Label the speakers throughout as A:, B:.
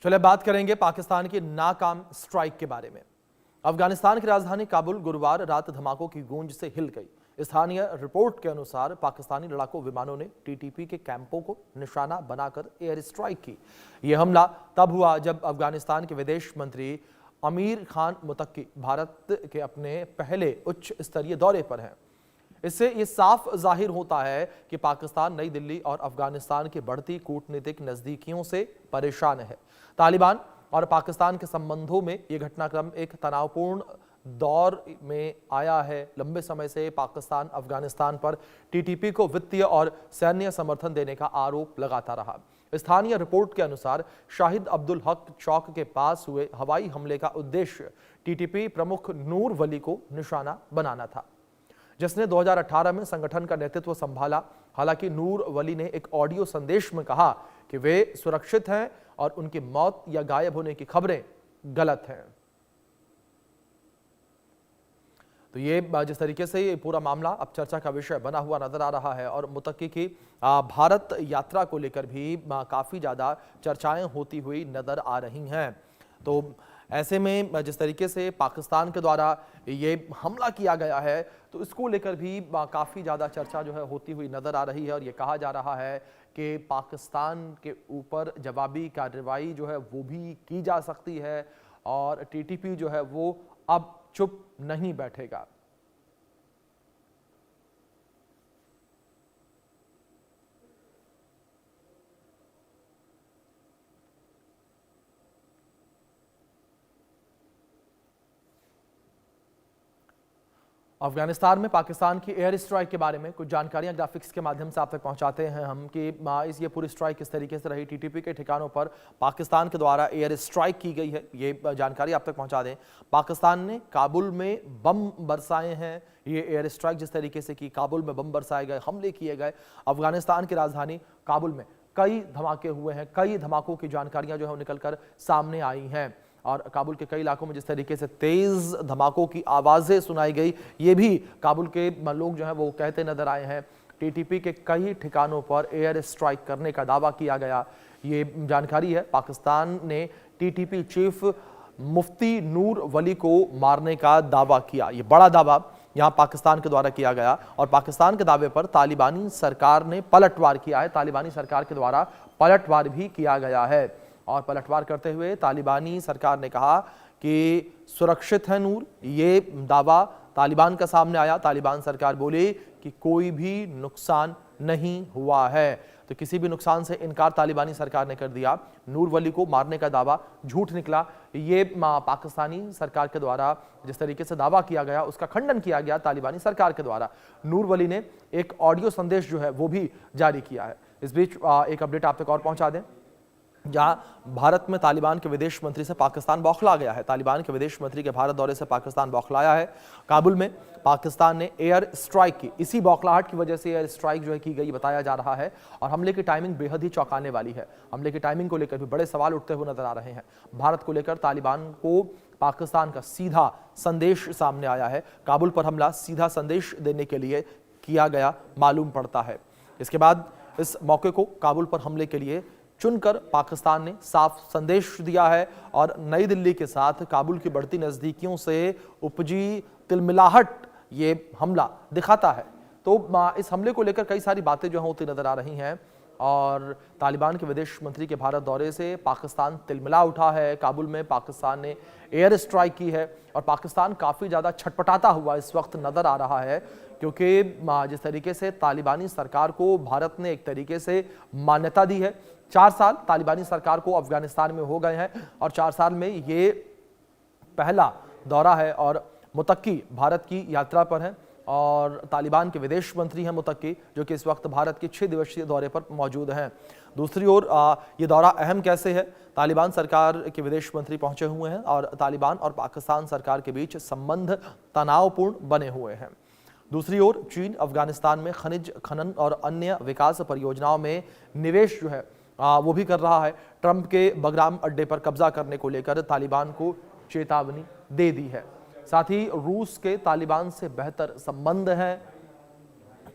A: चलिए बात करेंगे पाकिस्तान की नाकाम स्ट्राइक के बारे में। अफगानिस्तान की राजधानी काबुल गुरुवार रात धमाकों की गूंज से हिल गई। स्थानीय रिपोर्ट के अनुसार पाकिस्तानी लड़ाकू विमानों ने टीटीपी के कैंपों को निशाना बनाकर एयर स्ट्राइक की। यह हमला तब हुआ जब अफगानिस्तान के विदेश मंत्री अमीर खान मुतक्की भारत के अपने पहले उच्च स्तरीय दौरे पर हैं। इससे ये साफ जाहिर होता है कि पाकिस्तान नई दिल्ली और अफगानिस्तान की बढ़ती कूटनीतिक नजदीकियों से परेशान है। तालिबान और पाकिस्तान के संबंधों में यह घटनाक्रम एक तनावपूर्ण दौर में आया है। लंबे समय से पाकिस्तान अफगानिस्तान पर टीटीपी को वित्तीय और सैन्य समर्थन देने का आरोप लगाता रहा। स्थानीय रिपोर्ट के अनुसार शाहिद अब्दुल हक चौक के पास हुए हवाई हमले का उद्देश्य टीटीपी प्रमुख नूर वली को निशाना बनाना था, जिसने 2018 में संगठन का नेतृत्व संभाला। हालांकि नूर वली ने एक ऑडियो संदेश में कहा कि वे सुरक्षित हैं और उनकी मौत या गायब होने की खबरें गलत हैं। तो ये जिस तरीके से ये पूरा मामला अब चर्चा का विषय बना हुआ नजर आ रहा है और मुतक्की की भारत यात्रा को लेकर भी काफी ज्यादा चर्चाएं होती हुई नजर आ रही हैं। तो ऐसे में जिस तरीके से पाकिस्तान के द्वारा ये हमला किया गया है तो इसको लेकर भी काफ़ी ज़्यादा चर्चा जो है होती हुई नज़र आ रही है और ये कहा जा रहा है कि पाकिस्तान के ऊपर जवाबी कार्रवाई जो है वो भी की जा सकती है और टीटीपी जो है वो अब चुप नहीं बैठेगा। अफगानिस्तान में पाकिस्तान की एयर स्ट्राइक के बारे में कुछ जानकारियां ग्राफिक्स के माध्यम से आप तक पहुंचाते हैं हम कि ये पूरी स्ट्राइक किस तरीके से रही। टीटीपी के ठिकानों पर पाकिस्तान के द्वारा एयर स्ट्राइक की गई है, ये जानकारी आप तक पहुंचा दें। पाकिस्तान ने काबुल में बम बरसाए हैं। ये एयर स्ट्राइक जिस तरीके से की, काबुल में बम बरसाए गए, हमले किए गए। अफगानिस्तान की राजधानी काबुल में कई धमाके हुए हैं, कई धमाकों की जानकारियां जो है निकलकर सामने आई हैं और काबुल के कई इलाकों में जिस तरीके से तेज धमाकों की आवाजें सुनाई गई, ये भी काबुल के लोग जो हैं वो कहते नजर आए हैं। टीटीपी के कई ठिकानों पर एयर स्ट्राइक करने का दावा किया गया, ये जानकारी है। पाकिस्तान ने टीटीपी चीफ मुफ्ती नूर वली को मारने का दावा किया। ये बड़ा दावा यहाँ पाकिस्तान के द्वारा किया गया और पाकिस्तान के दावे पर तालिबानी सरकार ने पलटवार किया है। तालिबानी सरकार के द्वारा पलटवार भी किया गया है और पलटवार करते हुए तालिबानी सरकार ने कहा कि सुरक्षित है नूर। ये दावा तालिबान का सामने आया। तालिबान सरकार बोली कि कोई भी नुकसान नहीं हुआ है, तो किसी भी नुकसान से इनकार तालिबानी सरकार ने कर दिया। नूर वली को मारने का दावा झूठ निकला। ये पाकिस्तानी सरकार के द्वारा जिस तरीके से दावा किया गया उसका खंडन किया गया तालिबानी सरकार के द्वारा। नूर वली ने एक ऑडियो संदेश जो है वो भी जारी किया है। इस बीच एक अपडेट आप तक और पहुंचा दें, जहां भारत में तालिबान के विदेश मंत्री से पाकिस्तान बौखला गया है। तालिबान के विदेश मंत्री के भारत दौरे से पाकिस्तान बौखलाया है। काबुल में पाकिस्तान ने एयर स्ट्राइक की, इसी बौखलाहट की वजह से एयर स्ट्राइक जो है की गई बताया जा रहा है और हमले की टाइमिंग बेहद ही चौंकाने वाली है। हमले की टाइमिंग को लेकर भी बड़े सवाल उठते हुए नजर आ रहे हैं। भारत को लेकर तालिबान को पाकिस्तान का सीधा संदेश सामने आया है। काबुल पर हमला सीधा संदेश देने के लिए किया गया मालूम पड़ता है। इसके बाद इस मौके को काबुल पर हमले के लिए चुनकर पाकिस्तान ने साफ संदेश दिया है और नई दिल्ली के साथ काबुल की बढ़ती नजदीकियों से उपजी तिलमिलाहट ये हमला दिखाता है। तो इस हमले को लेकर कई सारी बातें जो होती नजर आ रही हैं और तालिबान के विदेश मंत्री के भारत दौरे से पाकिस्तान तिलमिला उठा है। काबुल में पाकिस्तान ने एयर स्ट्राइक की है और पाकिस्तान काफ़ी ज़्यादा छटपटाता हुआ इस वक्त नज़र आ रहा है, क्योंकि जिस तरीके से तालिबानी सरकार को भारत ने एक तरीके से मान्यता दी है। 4 साल तालिबानी सरकार को अफगानिस्तान में हो गए हैं और 4 साल में ये पहला दौरा है और मुतक्की भारत की यात्रा पर है और तालिबान के विदेश मंत्री हैं मुतक्की, जो कि इस वक्त भारत के 6 दिवसीय दौरे पर मौजूद हैं। दूसरी ओर ये दौरा अहम कैसे है? तालिबान सरकार के विदेश मंत्री पहुंचे हुए हैं और तालिबान और पाकिस्तान सरकार के बीच संबंध तनावपूर्ण बने हुए हैं। दूसरी ओर चीन अफगानिस्तान में खनिज खनन और अन्य विकास परियोजनाओं में निवेश जो है वो भी कर रहा है। ट्रंप के बगराम अड्डे पर कब्जा करने को लेकर तालिबान को चेतावनी दे दी है। साथ ही रूस के तालिबान से बेहतर संबंध हैं,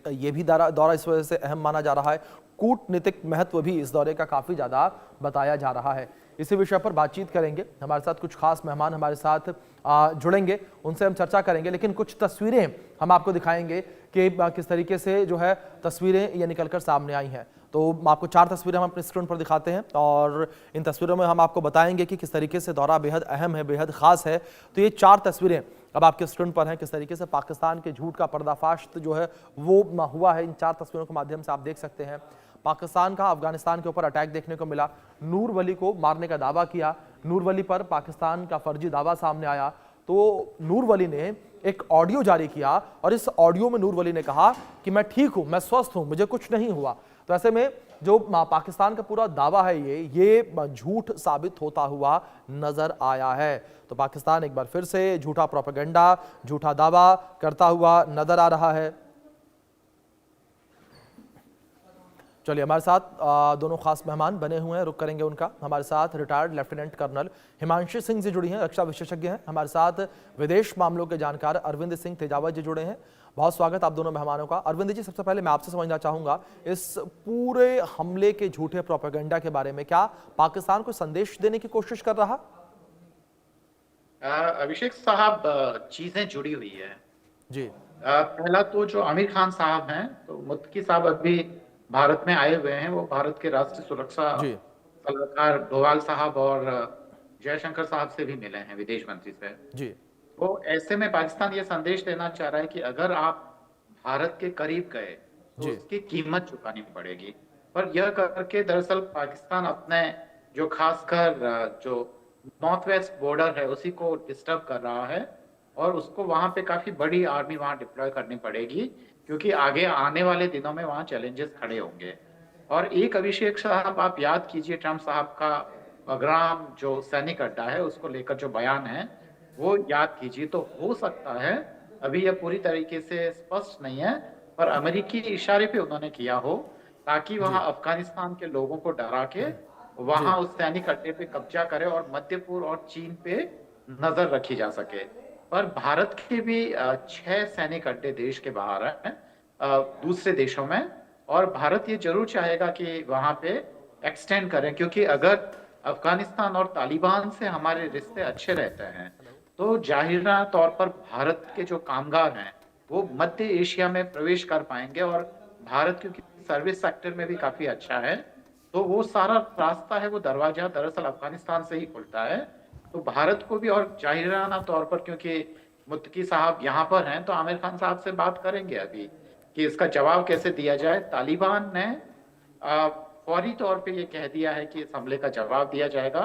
A: ये भी दौरा इस वजह से अहम माना जा रहा है। कूटनीतिक महत्व भी इस दौरे का काफी ज्यादा बताया जा रहा है। इसी विषय पर बातचीत करेंगे। हमारे साथ कुछ खास मेहमान हमारे साथ जुड़ेंगे, उनसे हम चर्चा करेंगे, लेकिन कुछ तस्वीरें हम आपको दिखाएंगे कि किस तरीके से जो है तस्वीरें ये निकलकर सामने आई हैं। तो आपको 4 तस्वीरें हम अपने स्क्रीन पर दिखाते हैं और इन तस्वीरों में हम आपको बताएंगे कि किस तरीके से दौरा बेहद अहम है, बेहद खास है। तो ये 4 तस्वीरें अब आपके स्क्रीन पर हैं, किस तरीके से पाकिस्तान के झूठ का पर्दाफाश जो है वो हुआ है। इन 4 तस्वीरों के माध्यम से आप देख सकते हैं पाकिस्तान का अफगानिस्तान के ऊपर अटैक देखने को मिला। नूर वली को मारने का दावा किया, नूर वली पर पाकिस्तान का फर्जी दावा सामने आया। तो नूर वली ने एक ऑडियो जारी किया और इस ऑडियो में नूर वली ने कहा कि मैं ठीक हूं, मैं स्वस्थ हूं, मुझे कुछ नहीं हुआ। तो ऐसे में जो पाकिस्तान का पूरा दावा है ये झूठ साबित होता हुआ नजर आया है। तो पाकिस्तान एक बार फिर से झूठा प्रोपेगेंडा, झूठा दावा करता हुआ नजर आ रहा है। चलिए हमारे साथ दोनों खास मेहमान बने हुए हैं, रुक करेंगे उनका। हमारे साथ retired lieutenant colonel Himanshu Singh ji जुड़ी हैं, रक्षा विशेषज्ञ हैं। हमारे साथ विदेश मामलों के जानकार अरविंद सिंह तेजावत जी जुड़े हैं। बहुत स्वागत आप दोनों मेहमानों का। अरविंद जी, सबसे पहले मैं आपसे समझना चाहूंगा इस पूरे हमले के झूठे प्रोपेगेंडा के बारे में, क्या पाकिस्तान को संदेश देने की कोशिश कर रहा?
B: अभिषेक साहब, चीजें जुड़ी हुई है
A: जी।
B: पहला तो जो आमिर खान साहब हैं, तो मुत्तकी साहब अभी भारत में आए हुए हैं। वो भारत के राष्ट्रीय सुरक्षा सलाहकार डोवाल साहब और जयशंकर साहब से भी मिले हैं, विदेश मंत्री से।
A: जी।
B: तो ऐसे में पाकिस्तान ये संदेश देना चाह रहा है कि अगर आप भारत के करीब गए तो उसकी कीमत चुकानी पड़ेगी। पर यह करके दरअसल पाकिस्तान अपने जो खासकर जो नॉर्थ वेस्ट बॉर्डर है उसी को डिस्टर्ब कर रहा है और उसको वहां पे काफी बड़ी आर्मी वहां डिप्लॉय करनी पड़ेगी, क्योंकि आगे आने वाले दिनों में वहां चैलेंजेस खड़े होंगे। और एक अभिषेक साहब, आप याद कीजिए ट्रम्प साहब का बगराम जो सैनिक अड्डा है उसको लेकर जो बयान है वो याद कीजिए। तो हो सकता है, अभी यह पूरी तरीके से स्पष्ट नहीं है, पर अमेरिकी इशारे पे उन्होंने किया हो ताकि वहां अफगानिस्तान के लोगों को डरा के वहां उस सैनिक अड्डे पे कब्जा करे और मध्य पूर्व और चीन पे नजर रखी जा सके। पर भारत के भी 6 सैनिक अड्डे देश के बाहर हैं, दूसरे देशों में, और भारत ये जरूर चाहेगा कि वहां पे एक्सटेंड करें, क्योंकि अगर अफगानिस्तान और तालिबान से हमारे रिश्ते अच्छे रहते हैं तो जाहिरा तौर पर भारत के जो कामगार हैं वो मध्य एशिया में प्रवेश कर पाएंगे। और भारत क्योंकि सर्विस सेक्टर में भी काफी अच्छा है, तो वो सारा रास्ता है, वो दरवाजा दरअसल अफगानिस्तान से ही खुलता है। तो भारत को भी, और जाहिराना तौर पर क्योंकि मुत्तकी साहब यहाँ पर हैं, तो आमिर खान साहब से बात करेंगे अभी कि इसका जवाब कैसे दिया जाए। तालिबान ने फौरी तौर पे ये कह दिया है कि इस हमले का जवाब दिया जाएगा,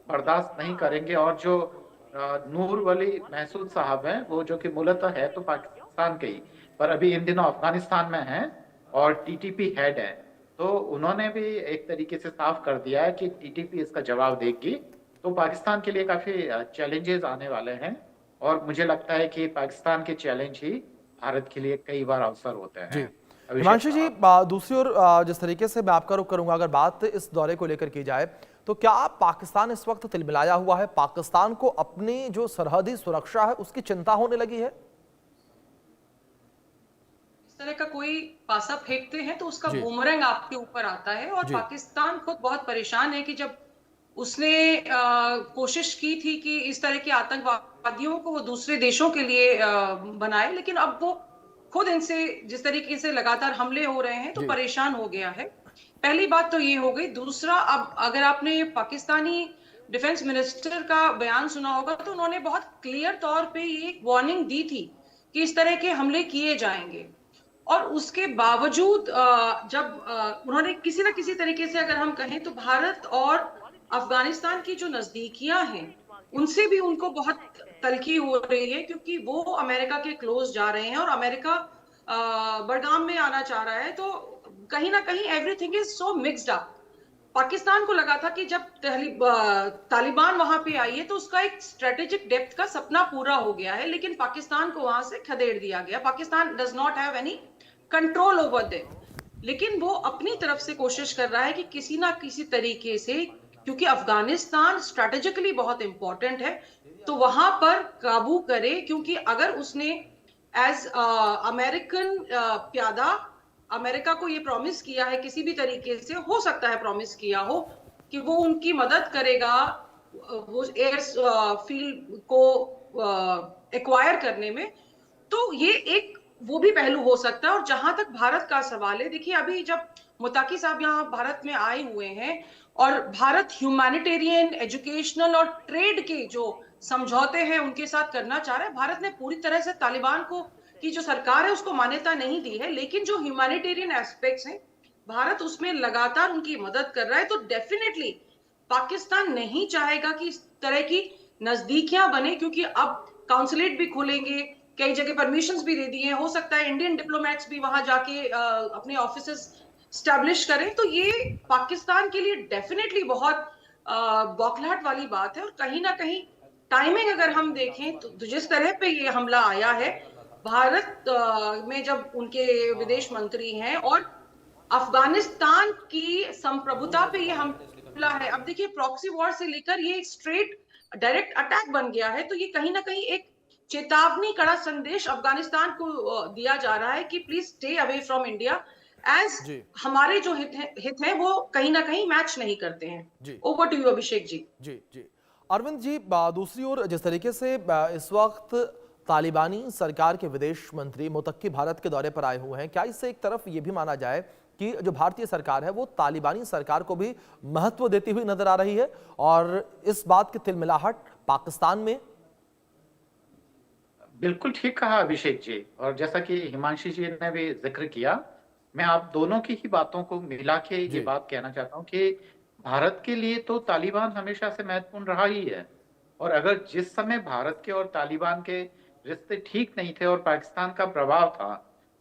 B: बर्दाश्त नहीं करेंगे। और जो नूर वली महसूद साहब हैं, वो जो कि मूलतः है तो पाकिस्तान के ही, पर अभी इन दिनों अफगानिस्तान में हैं और टीटीपी हेड है, तो उन्होंने भी एक तरीके से साफ कर दिया है कि टीटीपी इसका जवाब देगी। तो पाकिस्तान के लिए काफी चैलेंजेस आने वाले हैं और मुझे लगता है कि पाकिस्तान के चैलेंज ही भारत के लिए कई बार अवसर होते हैं।
A: हिमांशु जी, दूसरी ओर जिस तरीके से मैं आपका रुख करूंगा, अगर बात इस दौरे को लेकर की जाए तो क्या पाकिस्तान इस वक्त तिलमिलाया हुआ है? पाकिस्तान को अपनी जो सरहदी सुरक्षा है उसकी चिंता होने लगी है?
C: इस तरह का कोई पासा फेंकते हैं तो उसका बूमरैंग आपके ऊपर आता है। और पाकिस्तान खुद बहुत परेशान है कि जब उसने कोशिश की थी कि इस तरह के आतंकवादियों को वो दूसरे देशों के लिए बनाए, लेकिन अब वो खुद इनसे जिस तरीके से लगातार हमले हो रहे हैं तो परेशान हो गया है। पहली बात तो ये हो गई। दूसरा, अब अगर आपने पाकिस्तानी डिफेंस मिनिस्टर का बयान सुना होगा तो उन्होंने बहुत क्लियर तौर पे ये एक वार्निंग दी थी कि इस तरह के हमले किए जाएंगे। और उसके बावजूद जब उन्होंने किसी ना किसी तरीके से, अगर हम कहें तो भारत और अफगानिस्तान की जो नजदीकियां हैं उनसे भी उनको बहुत तलखी हो रही है, क्योंकि वो अमेरिका के क्लोज जा रहे हैं और अमेरिका बडगाम में आना चाह रहा है। तो कहीं ना कहीं everything is so mixed up. Pakistan को लगा था कि जब तालिबान वहां पे आई है तो उसका एक स्ट्रेटेजिक डेप्थ का सपना पूरा हो गया है, लेकिन पाकिस्तान को वहां से खदेड़ दिया गया। Pakistan does not have any control over them, लेकिन वो अपनी तरफ से कोशिश कर रहा है कि किसी ना किसी तरीके से, क्योंकि अफगानिस्तान स्ट्रेटेजिकली बहुत इंपॉर्टेंट है, तो वहां पर काबू करे। क्योंकि अगर उसने एज अमेरिकन प्यादा अमेरिका को ये प्रॉमिस किया है, किसी भी तरीके से हो सकता है प्रॉमिस किया हो, कि वो उनकी मदद करेगा वो एयर फील्ड को एक्वायर करने में, तो ये एक वो भी पहलू हो सकता है। और जहां तक भारत का सवाल है, देखिए अभी जब मुत्ताकी साहब यहाँ भारत में आए हुए हैं और भारत ह्यूमैनिटेरियन, एजुकेशनल और ट्रेड के जो समझौते हैं उनके साथ करना चाह रहा है, भारत ने पूरी तरह से तालिबान को की जो सरकार है उसको मान्यता नहीं दी है, लेकिन जो ह्यूमैनिटेरियन एस्पेक्ट्स हैं भारत उसमें लगातार उनकी मदद कर रहा है। तो डेफिनेटली पाकिस्तान नहीं चाहेगा कि इस तरह की नजदीकियां बने, क्योंकि अब काउंसुलेट भी खोलेंगे, कई जगह परमिशंस भी दे दिए हैं, हो सकता है इंडियन डिप्लोमेट्स भी वहां जाके अपने ऑफिसेस स्टैब्लिश करें। तो ये पाकिस्तान के लिए डेफिनेटली बहुत बौखलाहट वाली बात है। और कहीं ना कहीं टाइमिंग अगर हम देखें तो जिस तरह पे ये हमला आया है भारत में, जब उनके विदेश मंत्री हैं, और अफगानिस्तान की संप्रभुता पे ये हमला है। अब देखिए प्रॉक्सी वॉर से लेकर ये स्ट्रेट डायरेक्ट अटैक बन गया है, तो ये कहीं ना कहीं एक चेतावनी, कड़ा संदेश अफगानिस्तान को दिया जा रहा है कि please stay away from India, as हमारे जो हित हैं वो कहीं ना कहीं मैच नहीं करते हैं। Over to you Abhishek ji.
A: जी अरविंद जी, दूसरी ओर जिस तरीके से इस वक्त तालिबानी सरकार के विदेश मंत्री मुत्तकी भारत के दौरे पर आए हुए हैं, क्या इससे एक तरफ ये भी माना जाए कि जो भारतीय सरकार है वो तालिबानी सरकार को भी महत्व देती हुई नजर आ रही है, और इस बात की तिलमिलाहट पाकिस्तान में?
B: बिल्कुल ठीक कहा अभिषेक जी, और जैसा कि हिमांशी जी ने भी जिक्र किया, मैं आप दोनों की ही बातों को मिला के ये बात कहना चाहता हूँ कि भारत के लिए तो तालिबान हमेशा से महत्वपूर्ण रहा ही है। और अगर जिस समय भारत के और तालिबान के रिश्ते ठीक नहीं थे और पाकिस्तान का प्रभाव था,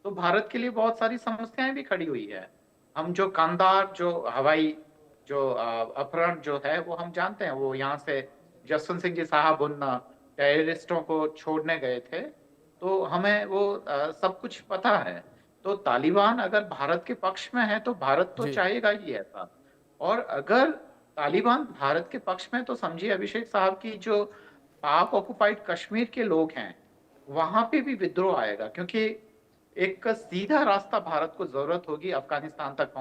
B: तो भारत के लिए बहुत सारी समस्याएं भी खड़ी हुई है। हम जो कांधार जो हवाई जो अपहरण जो है वो हम जानते हैं, वो यहाँ से जसवंत सिंह जी साहब उन टेररिस्टों को छोड़ने गए थे, तो हमें वो सब कुछ पता है। तो तालिबान अगर भारत के पक्ष में है तो भारत तो चाहेगा ही ऐसा। और अगर तालिबान भारत के पक्ष में, तो समझिए अभिषेक साहब की जो पाक ऑक्युपाइड कश्मीर के लोग हैं वहां पे भी विद्रोह आएगा, क्योंकि एक सीधा रास्ता भारत को जरूरत होगी अफगानिस्तान तक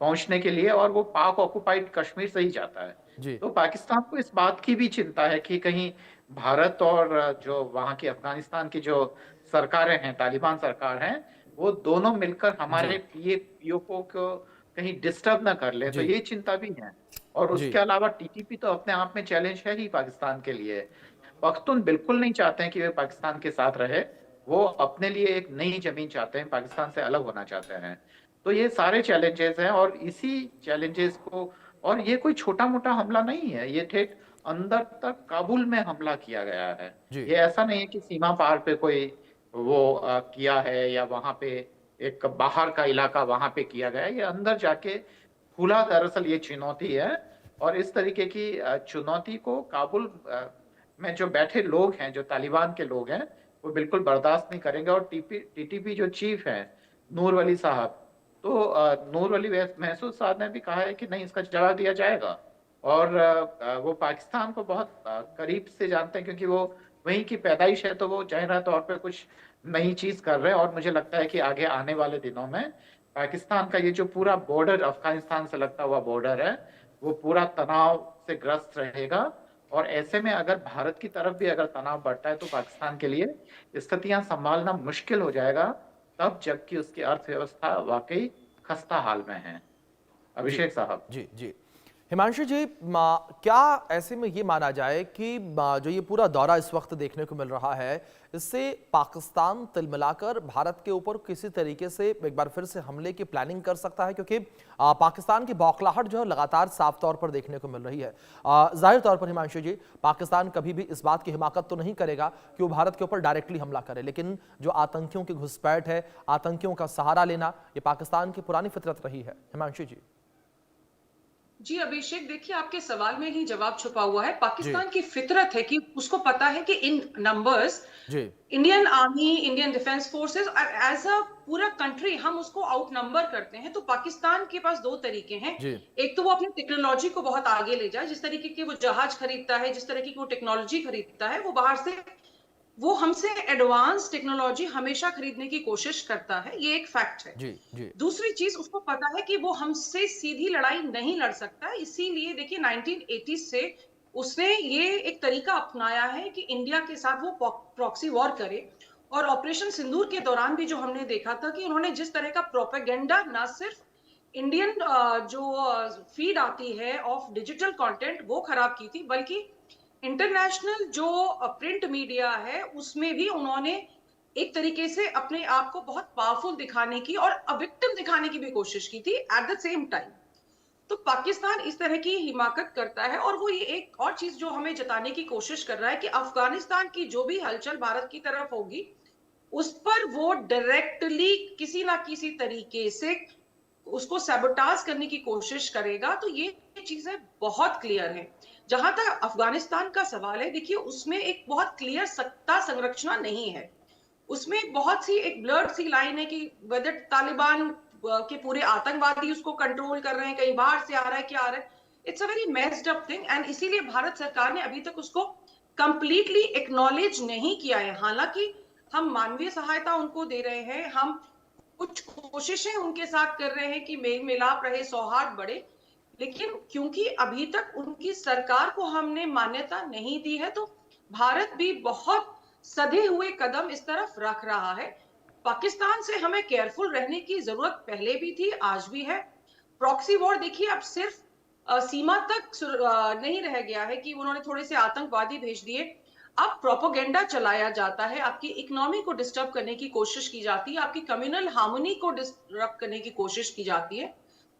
B: पहुंचने के लिए, और वो पाक ऑक्युपाइड कश्मीर से ही जाता है। तो पाकिस्तान को इस बात की भी चिंता है कि कहीं भारत और जो वहां की अफगानिस्तान की जो सरकारें हैं, तालिबान सरकार हैं, वो दोनों मिलकर हमारे पीओके को कहीं डिस्टर्ब ना कर ले, तो ये चिंता भी है। और उसके अलावा टीटीपी तो अपने आप में चैलेंज है ही पाकिस्तान के लिए। पख्तून बिल्कुल नहीं चाहते हैं कि वे पाकिस्तान के साथ रहे, वो अपने लिए एक नई जमीन चाहते हैं, पाकिस्तान से अलग होना चाहते हैं। तो ये सारे चैलेंजेस हैं, और इसी चैलेंजेस को, और ये कोई छोटा मोटा हमला नहीं है, ये ठेठ अंदर तक काबुल में हमला किया गया है। ये ऐसा नहीं है कि सीमा पार पे कोई वो किया है या वहां पे एक बाहर का इलाका वहां पे किया गया है, ये अंदर जाके खुला दरअसल ये चुनौती है। और इस तरीके की चुनौती को काबुल में जो बैठे लोग हैं, जो तालिबान के लोग हैं, वो बिल्कुल बर्दाश्त नहीं करेंगे। और टीटीपी जो चीफ है नूर वली साहब, तो नूर वली महसूद साहब ने भी कहा है कि नहीं, इसका जवाब दिया जाएगा। और वो पाकिस्तान को बहुत करीब से जानते हैं, क्योंकि वो वहीं की पैदाइश है, तो वो जाहिर तौर पे कुछ नई चीज कर रहे हैं। और मुझे लगता है कि आगे आने वाले दिनों में पाकिस्तान का ये जो पूरा बॉर्डर अफगानिस्तान से लगता हुआ बॉर्डर है, वो पूरा तनाव से ग्रस्त रहेगा। और ऐसे में अगर भारत की तरफ भी अगर तनाव बढ़ता है तो पाकिस्तान के लिए स्थितियां संभालना मुश्किल हो जाएगा, तब जबकि उसकी अर्थव्यवस्था वाकई खस्ता हाल में है। अभिषेक साहब
A: जी हिमांशु जी, क्या ऐसे में ये माना जाए कि जो ये पूरा दौरा इस वक्त देखने को मिल रहा है, इससे पाकिस्तान तिलमिलाकर भारत के ऊपर किसी तरीके से एक बार फिर से हमले की प्लानिंग कर सकता है? क्योंकि पाकिस्तान की बौखलाहट जो है लगातार साफ तौर पर देखने को मिल रही है। जाहिर तौर पर हिमांशु जी, पाकिस्तान कभी भी इस बात की हिमाकत तो नहीं करेगा कि वो भारत के ऊपर डायरेक्टली हमला करे, लेकिन जो आतंकियों की घुसपैठ है, आतंकियों का सहारा लेना, ये पाकिस्तान की पुरानी फितरत रही है। हिमांशु जी
C: अभिषेक, देखिए आपके सवाल में ही जवाब छुपा हुआ है। पाकिस्तान की फितरत है कि उसको पता है कि in numbers Indian army, Indian defence forces, as a पूरा कंट्री हम उसको आउट नंबर करते हैं। तो पाकिस्तान के पास दो तरीके हैं। एक तो वो अपनी टेक्नोलॉजी को बहुत आगे ले जाए, जिस तरीके के वो जहाज खरीदता है, जिस तरीके की वो टेक्नोलॉजी खरीदता है, वो बाहर से वो हमसे एडवांस टेक्नोलॉजी हमेशा खरीदने की कोशिश करता है, ये एक फैक्ट है।
A: जी जी
C: दूसरी चीज, उसको पता है कि वो हमसे सीधी लड़ाई नहीं लड़ सकता, इसीलिए देखिए 1980 से उसने ये एक तरीका अपनाया है कि इंडिया के साथ वो प्रॉक्सी वॉर करे। और ऑपरेशन सिंदूर के दौरान भी जो हमने देखा था कि उन्होंने जिस तरह का प्रोपेगेंडा ना सिर्फ इंडियन जो फीड आती है ऑफ डिजिटल कंटेंट वो खराब की थी, बल्कि इंटरनेशनल जो प्रिंट मीडिया है उसमें भी उन्होंने एक तरीके से अपने आप को बहुत पावरफुल दिखाने की और विक्टिम दिखाने की भी कोशिश की थी एट द सेम टाइम। तो पाकिस्तान इस तरह की हिमाकत करता है, और वो ये एक और चीज जो हमें जताने की कोशिश कर रहा है कि अफगानिस्तान की जो भी हलचल भारत की तरफ होगी उस पर वो डायरेक्टली किसी ना किसी तरीके से उसको सैबोटाज करने की कोशिश करेगा। तो ये चीजें बहुत क्लियर है। जहां तक अफगानिस्तान का सवाल है, देखिए उसमें एक बहुत क्लियर सत्ता संरचना नहीं है, उसमें बहुत सी एक ब्लर्ड सी लाइन है कि वेदर तालिबान के पूरे आतंकवादी उसको कंट्रोल कर रहे हैं, कहीं बाहर से आ रहा है, क्या आ रहा है। It's a very messed up thing, and इसीलिए भारत सरकार ने अभी तक उसको कंप्लीटली एक्नॉलेज नहीं किया है। हालांकि हम मानवीय सहायता उनको दे रहे हैं, हम कुछ कोशिशें उनके साथ कर रहे हैं कि मेल मिलाप रहे, सौहार्द बढ़े, लेकिन क्योंकि अभी तक उनकी सरकार को हमने मान्यता नहीं दी है, तो भारत भी बहुत सधे हुए कदम इस तरफ रख रहा है। पाकिस्तान से हमें केयरफुल रहने की जरूरत पहले भी थी, आज भी है। प्रॉक्सी वॉर देखिए अब सिर्फ सीमा तक नहीं रह गया है कि उन्होंने थोड़े से आतंकवादी भेज दिए, अब प्रोपोगेंडा चलाया जाता है, आपकी इकोनॉमी को डिस्टर्ब करने की कोशिश की जाती है, आपकी कम्युनल हार्मनी को डिस्टर्ब करने की कोशिश की जाती है।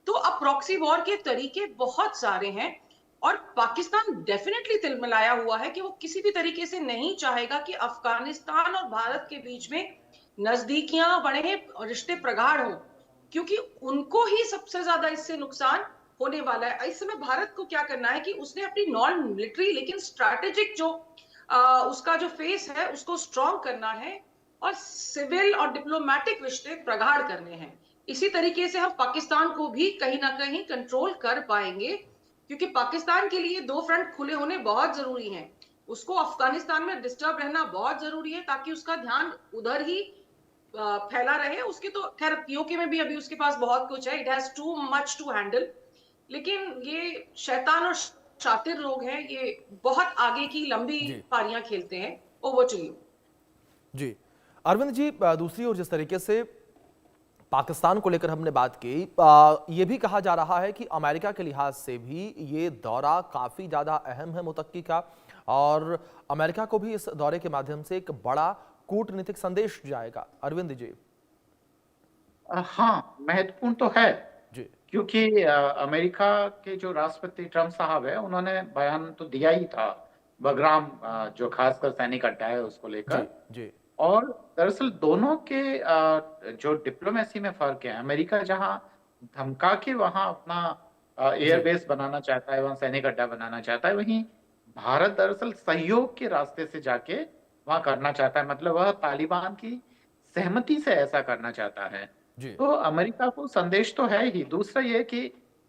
C: तो अब प्रॉक्सी वॉर के तरीके बहुत सारे हैं, और पाकिस्तान डेफिनेटली तिलमिलाया हुआ है कि वो किसी भी तरीके से नहीं चाहेगा कि अफगानिस्तान और भारत के बीच में नजदीकियां बढ़े, रिश्ते प्रगाढ़ हो, क्योंकि उनको ही सबसे ज्यादा इससे नुकसान होने वाला है। इस समय भारत को क्या करना है कि उसने अपनी नॉन मिलिट्री लेकिन स्ट्रैटेजिक जो उसका जो फेस है उसको स्ट्रॉन्ग करना है, और सिविल और डिप्लोमेटिक रिश्ते प्रगाढ़ करने हैं। इसी तरीके से हम पाकिस्तान को भी कहीं ना कहीं कंट्रोल कर पाएंगे, क्योंकि पाकिस्तान के लिए दो फ्रंट खुले होने बहुत जरूरी हैं। उसको अफगानिस्तान में डिस्टर्ब रहना बहुत जरूरी है ताकि उसका ध्यान उधर ही फैला रहे। उसके तो खैर पीओके में भी अभी उसके पास बहुत कुछ है, it has too much to handle, लेकिन ये शैतान और शातिर लोग हैं, ये बहुत आगे की लंबी
A: जी
C: पारियां खेलते हैं। Over to you.
A: जी अरविंद जी, दूसरी ओर जिस तरीके से पाकिस्तान को लेकर हमने बात की, ये भी कहा जा रहा है कि अमेरिका के लिहाज से भी ये दौरा काफी ज्यादा अहम है मुत्तकी का, और अमेरिका को भी इस दौरे के माध्यम से एक बड़ा कूटनीतिक संदेश जाएगा। अरविंद जी।
B: हाँ, महत्वपूर्ण तो है,
A: जी
B: क्योंकि अमेरिका के जो राष्ट्रपति ट्रम्प साहब है उन्होंने बयान तो दिया ही था बगराम, जो खासकर सैनिक अड्डा है उसको
A: जी
B: लेकर।
A: जी
B: और दरअसल दोनों के जो डिप्लोमेसी में फर्क है, अमेरिका जहां धमका के वहां अपना
A: जी
B: एयरबेस बनाना चाहता है, वहां सैनिक अड्डा बनाना चाहता है, वहीं भारत दरअसल सहयोग के रास्ते से जाके वहां करना चाहता है, मतलब वह तालिबान की सहमति से ऐसा करना चाहता है।
A: जी
B: तो अमेरिका को संदेश तो है ही। दूसरा ये कि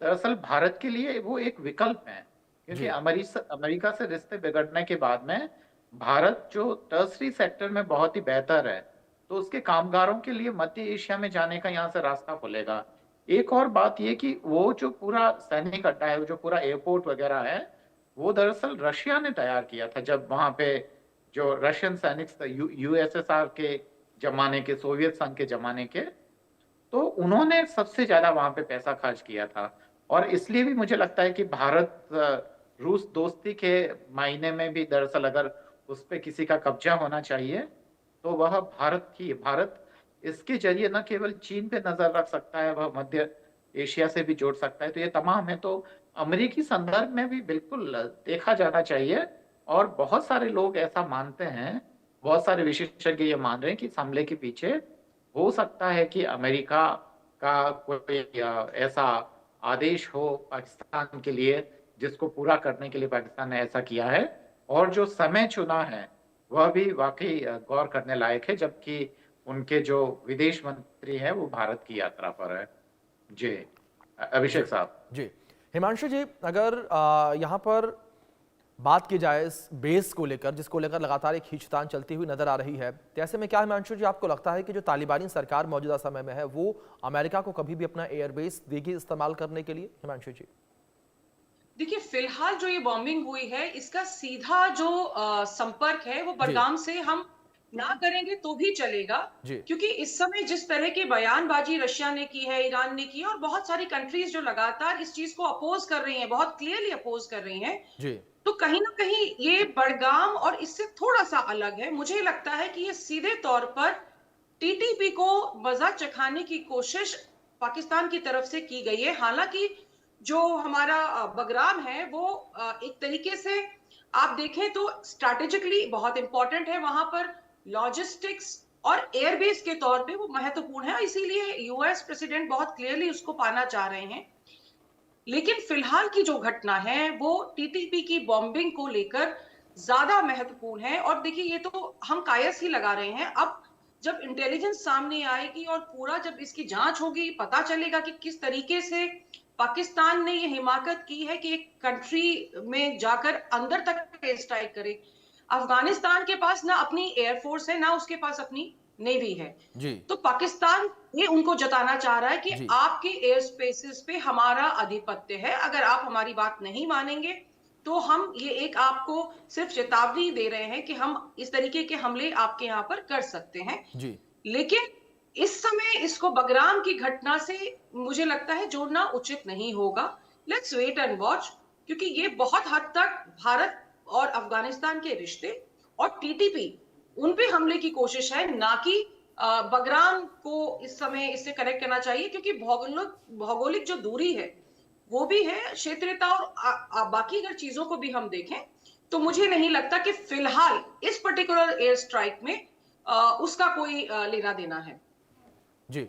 B: दरअसल भारत के लिए वो एक विकल्प है, क्योंकि
A: जी
B: अमेरिका से रिश्ते बिगड़ने के बाद में भारत जो टर्सरी सेक्टर में बहुत ही बेहतर है, तो उसके कामगारों के लिए मध्य एशिया में जाने का यहाँ से रास्ता खुलेगा। एक और बात ये कि वो जो पूरा सैनिक अड्डा है, जो पूरा एयरपोर्ट वगैरह है, वो दरअसल रशिया ने तैयार किया था जब वहां पे जो रशियन सैनिक यूएसएसआर के जमाने के, सोवियत संघ के जमाने के, तो उन्होंने सबसे ज्यादा वहां पे पैसा खर्च किया था। और इसलिए भी मुझे लगता है कि भारत रूस दोस्ती के मायने में भी दरअसल अगर उस पे किसी का कब्जा होना चाहिए तो वह भारत इसके जरिए न केवल चीन पे नजर रख सकता है, वह मध्य एशिया से भी जोड़ सकता है। तो ये तमाम है, तो अमेरिकी संदर्भ में भी बिल्कुल देखा जाना चाहिए। और बहुत सारे लोग ऐसा मानते हैं, बहुत सारे विशेषज्ञ ये मान रहे हैं कि इस हमले के पीछे हो सकता है कि अमेरिका का कोई ऐसा आदेश हो पाकिस्तान के लिए जिसको पूरा करने के लिए पाकिस्तान ने ऐसा किया है। और जो समय चुना है वह भी वाकई गौर करने लायक है, जबकि उनके जो विदेश मंत्री हैं वो भारत की यात्रा पर है। जी
A: जी
B: अभिषेक साहब।
A: जी हिमांशु जी, अगर यहाँ पर बात की जाए इस बेस को लेकर, जिसको लेकर लगातार एक खींचतान चलती हुई नजर आ रही है, तो ऐसे में क्या हिमांशु जी आपको लगता है कि जो तालिबानी सरकार मौजूदा समय में है वो अमेरिका को कभी भी अपना एयरबेस देगी इस्तेमाल करने के लिए? हिमांशु जी
C: देखिए, फिलहाल जो ये बॉम्बिंग हुई है, इसका सीधा जो संपर्क है वो
A: जी
C: बडगाम से हम ना करेंगे तो भी चलेगा,
A: जी
C: क्योंकि इस समय जिस तरह की बयानबाजी रशिया ने की है, ईरान ने की है, और बहुत सारी कंट्रीज जो लगातार इस चीज को अपोज कर रही हैं, बहुत क्लियरली अपोज कर रही हैं,
A: जी
C: तो कहीं ना कहीं ये बडगाम और इससे थोड़ा सा अलग है। मुझे लगता है कि ये सीधे तौर पर टीटीपी को मजा चखाने की कोशिश पाकिस्तान की तरफ से की गई है। हालांकि जो हमारा बगराम है वो एक तरीके से आप देखें तो स्ट्रैटेजिकली बहुत इंपॉर्टेंट है। वहां पर लॉजिस्टिक्स और एयरबेस के तौर पे वो महत्वपूर्ण है, इसीलिए यूएस प्रेसिडेंट बहुत क्लियरली उसको पाना चाह रहे हैं। लेकिन फिलहाल की जो घटना है वो टीटीपी की बॉम्बिंग को लेकर ज्यादा महत्वपूर्ण है। और देखिए, ये तो हम कायस ही लगा रहे हैं। अब जब इंटेलिजेंस सामने आएगी और पूरा जब इसकी जांच होगी, पता चलेगा कि किस तरीके से पाकिस्तान ने ये हिमाकत की है कि एक कंट्री में जाकर अंदर तक स्ट्राइक करे। अफगानिस्तान के पास ना अपनी एयरफोर्स है, ना उसके पास अपनी नेवी है।
A: जी
C: तो पाकिस्तान ये उनको जताना चाह रहा है कि
A: जी
C: आपके एयर स्पेसेस पे हमारा आधिपत्य है, अगर आप हमारी बात नहीं मानेंगे तो हम ये एक आपको सिर्फ चेतावनी दे रहे हैं कि हम इस तरीके के हमले आपके यहाँ पर कर सकते हैं।
A: जी
C: लेकिन इस समय इसको बगराम की घटना से मुझे लगता है जोड़ना उचित नहीं होगा। लेट्स वेट एंड वॉच, क्योंकि ये बहुत हद तक भारत और अफगानिस्तान के रिश्ते और टीटीपी उन पे हमले की कोशिश है, ना कि बगराम को इस समय इससे कनेक्ट करना चाहिए, क्योंकि भौगोलिक जो दूरी है वो भी है, क्षेत्रीयता और बाकी अगर चीजों को भी हम देखें तो मुझे नहीं लगता कि फिलहाल इस पर्टिकुलर एयर स्ट्राइक में उसका कोई लेना देना है।
A: जी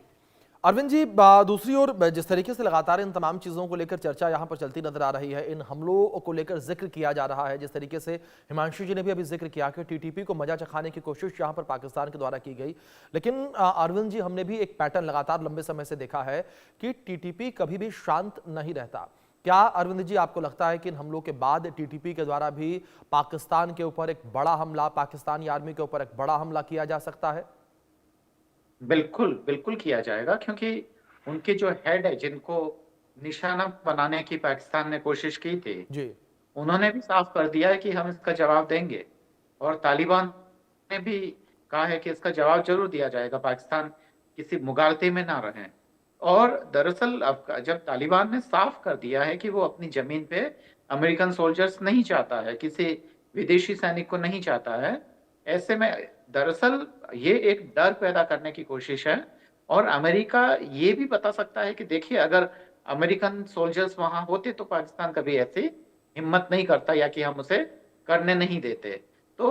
A: अरविंद जी, दूसरी ओर जिस तरीके से लगातार इन तमाम चीज़ों को लेकर चर्चा यहाँ पर चलती नजर आ रही है, इन हमलों को लेकर जिक्र किया जा रहा है, जिस तरीके से हिमांशु जी ने भी अभी जिक्र किया कि टीटीपी को मजा चखाने की कोशिश यहाँ पर पाकिस्तान के द्वारा की गई। लेकिन अरविंद जी, हमने भी एक पैटर्न लगातार लंबे समय से देखा है कि टीटीपी कभी भी शांत नहीं रहता। क्या अरविंद जी आपको लगता है कि इन हमलों के बाद टीटीपी के द्वारा भी पाकिस्तान के ऊपर एक बड़ा हमला, पाकिस्तानी आर्मी के ऊपर एक बड़ा हमला किया जा सकता है?
B: बिल्कुल बिल्कुल किया जाएगा, क्योंकि उनके जो हेड है जिनको निशाना बनाने की पाकिस्तान ने कोशिश की थी,
A: जी
B: उन्होंने भी साफ कर दिया है कि हम इसका जवाब देंगे। और तालिबान ने भी कहा है कि इसका जवाब जरूर दिया जाएगा, पाकिस्तान किसी मुगालते में ना रहे। और दरअसल अब जब तालिबान ने साफ कर दिया है कि वो अपनी जमीन पे अमेरिकन सोल्जर्स नहीं चाहता है, किसी विदेशी सैनिक को नहीं चाहता है, ऐसे में दरअसल ये एक डर पैदा करने की कोशिश है। और अमेरिका ये भी बता सकता है कि देखिए, अगर अमेरिकन सोल्जर्स वहां होते तो पाकिस्तान कभी ऐसी हिम्मत नहीं करता या कि हम उसे करने नहीं देते। तो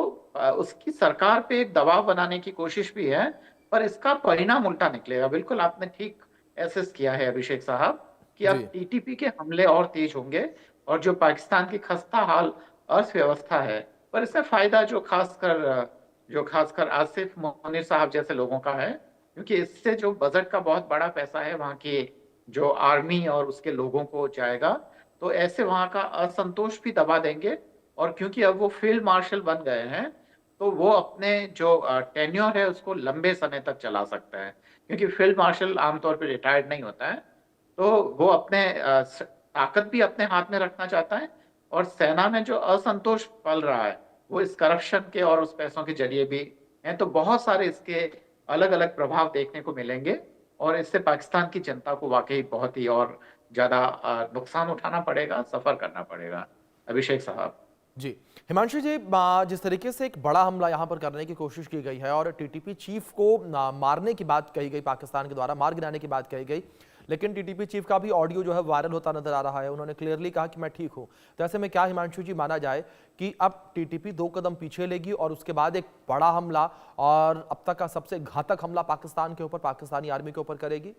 B: उसकी सरकार पे एक दबाव बनाने की कोशिश भी है, पर इसका परिणाम उल्टा निकलेगा। बिल्कुल आपने ठीक एसेस किया है अभिषेक साहब, कि अब
A: जी
B: टीटीपी के हमले और तेज होंगे, और जो पाकिस्तान की खस्ता हाल अर्थव्यवस्था है, पर इससे फायदा जो खासकर आसिफ मोनिर साहब जैसे लोगों का है, क्योंकि इससे जो बजट का बहुत बड़ा पैसा है वहाँ की जो आर्मी और उसके लोगों को जाएगा, तो ऐसे वहाँ का असंतोष भी दबा देंगे। और क्योंकि अब वो फील्ड मार्शल बन गए हैं, तो वो अपने जो टेन्योर है उसको लंबे समय तक चला सकता है, क्योंकि फील्ड मार्शल आमतौर पर रिटायर्ड नहीं होता है। तो वो अपने ताकत भी अपने हाथ में रखना चाहता है, और सेना में जो असंतोष पल रहा है वो इस करप्शन के और उस पैसों के जरिए भी हैं। तो बहुत सारे इसके अलग अलग प्रभाव देखने को मिलेंगे, और इससे पाकिस्तान की जनता को वाकई बहुत ही और ज्यादा नुकसान उठाना पड़ेगा, सफर करना पड़ेगा। अभिषेक साहब
A: जी हिमांशु जी, जिस तरीके से एक बड़ा हमला यहां पर करने की कोशिश की गई है और टीटीपी चीफ को मारने की बात कही गई, पाकिस्तान के द्वारा मार गिराने की बात कही गई, लेकिन टीटीपी चीफ का भी ऑडियो जो है वायरल होता नजर आ रहा है। उन्होंने क्लियरली कहा कि मैं ठीक हूं। तो ऐसे में क्या हिमांशु जी माना जाए कि अब टीटीपी 2 कदम पीछे लेगी और उसके बाद एक बड़ा हमला और अब तक का सबसे घातक हमला पाकिस्तान के ऊपर, पाकिस्तानी आर्मी के ऊपर करेगी?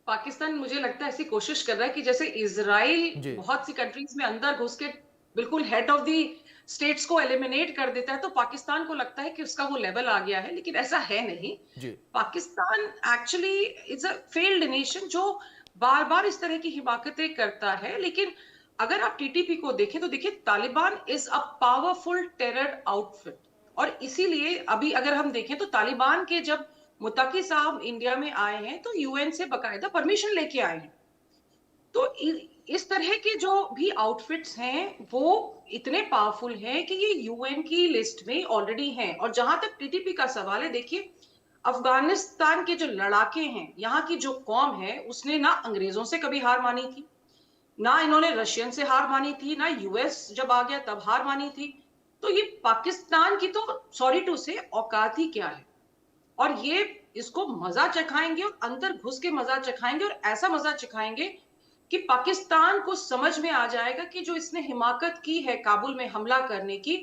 C: पाकिस्तान मुझे लगता है ऐसी कोशिश कर रहा है कि जैसे इजराइल बहुत सी कंट्रीज में अंदर घुस के बिल्कुल हेड ऑफ दी स्टेट्स को एलिमिनेट कर देता है, तो पाकिस्तान को लगता है कि उसका वो लेवल आ गया है, लेकिन ऐसा है नहीं।
A: जी
C: Pakistan actually is a failed nation जो बार बार इस तरह की हिमाकतें करता है। लेकिन अगर आप टीटीपी को देखें तो देखिए Taliban is a powerful terror outfit, और इसीलिए अभी अगर हम देखें तो तालिबान के जब मुत्तकी साहब इंडिया में आए हैं तो यूएन से बकायदा परमिशन लेके आए हैं। तो इस तरह के जो भी आउटफिट्स हैं वो इतने पावरफुल हैं कि ये यूएन की लिस्ट में ऑलरेडी हैं। और जहां तक टीटीपी का सवाल है, देखिए अफगानिस्तान के जो लड़ाके हैं, यहाँ की जो कौम है, उसने ना अंग्रेजों से कभी हार मानी थी, ना इन्होंने रशियन से हार मानी थी, ना यूएस जब आ गया तब हार मानी थी। तो ये पाकिस्तान की तो सॉरी टू से औकात ही क्या है, और ये इसको मजा चखाएंगे और अंदर घुस के मजा चखाएंगे, और ऐसा मजा चखाएंगे कि पाकिस्तान को समझ में आ जाएगा कि जो इसने हिमाकत की है काबुल में हमला करने की,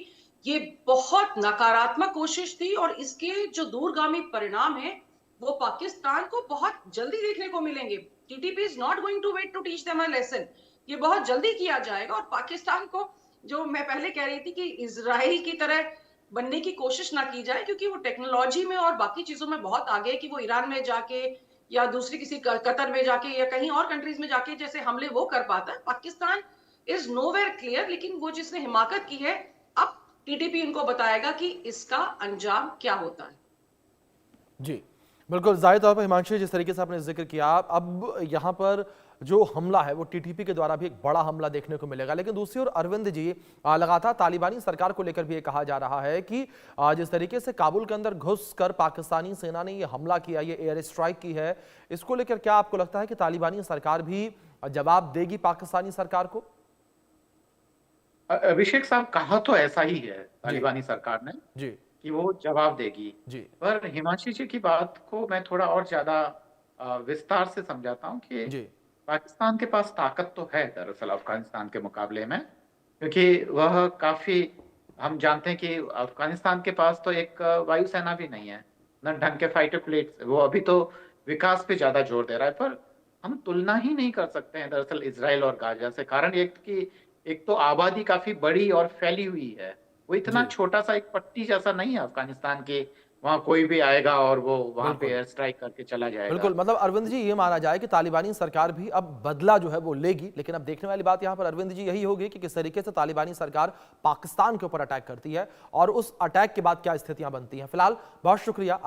C: ये बहुत नकारात्मक कोशिश थी, और इसके जो दूरगामी परिणाम है वो पाकिस्तान को बहुत जल्दी देखने को मिलेंगे। TTP is not going to wait to teach them a lesson, ये बहुत जल्दी किया जाएगा। और पाकिस्तान को, जो मैं पहले कह रही थी कि इजराइल की तरह बनने की कोशिश ना की जाए, क्योंकि वो टेक्नोलॉजी में और बाकी चीजों में बहुत आगे है कि वो ईरान में जाके या दूसरी किसी कतर में जाके या कहीं और कंट्रीज में जाके जैसे हमले वो कर पाता है। पाकिस्तान इज नोवेयर क्लियर, लेकिन वो जिसने हिमाकत की है, अब टीटीपी उनको बताएगा कि इसका अंजाम क्या होता है।
A: जी बिल्कुल, जाहिर तौर पर हिमांशु, जिस तरीके से आपने जिक्र किया, अब यहाँ पर जो हमला है वो टीटीपी के द्वारा भी एक बड़ा हमला देखने को मिलेगा। लेकिन दूसरी ओर अरविंद जी, लगातार तालिबानी सरकार को लेकर भी ये कहा जा रहा है कि जिस तरीके से काबुल के अंदर घुसकर पाकिस्तानी सेना ने ये हमला किया, ये एयर स्ट्राइक की है, इसको लेकर क्या आपको लगता है कि तालिबानी सरकार भी जवाब देगी पाकिस्तानी सरकार को?
B: अभिषेक साहब, कहा तो ऐसा ही है तालिबानी सरकार ने
A: जी
B: कि वो जवाब देगी
A: जी।
B: पर हिमांशु जी की बात को मैं थोड़ा और ज्यादा विस्तार से समझाता हूँ कि
A: जी
B: पाकिस्तान के पास ताकत तो है दरअसल अफगानिस्तान के मुकाबले में, क्योंकि वह काफी, हम जानते हैं कि अफगानिस्तान के पास तो एक वायुसेना भी नहीं है, न ढंग के फाइटर प्लेट्स, वो अभी तो विकास पे ज्यादा जोर दे रहा है। पर हम तुलना ही नहीं कर सकते हैं दरअसल इजराइल और गाजा से। कारण एक तो आबादी काफी बड़ी और फैली हुई है, वो इतना
A: जी।
B: छोटा सा एक पट्टी जैसा नहीं है अफगानिस्तान के, वहां कोई भी आएगा और वो वहां पे
A: बिल्कुल
B: एयर स्ट्राइक करके चला जाएगा।
A: बिल्कुल, मतलब अरविंद जी, ये माना जाए कि तालिबानी सरकार भी अब बदला जो है वो लेगी। लेकिन अब देखने वाली बात यहाँ पर अरविंद जी यही होगी कि किस तरीके से तालिबानी सरकार पाकिस्तान के ऊपर अटैक करती है और उस अटैक के बाद क्या स्थितियां बनती हैं। फिलहाल बहुत शुक्रिया।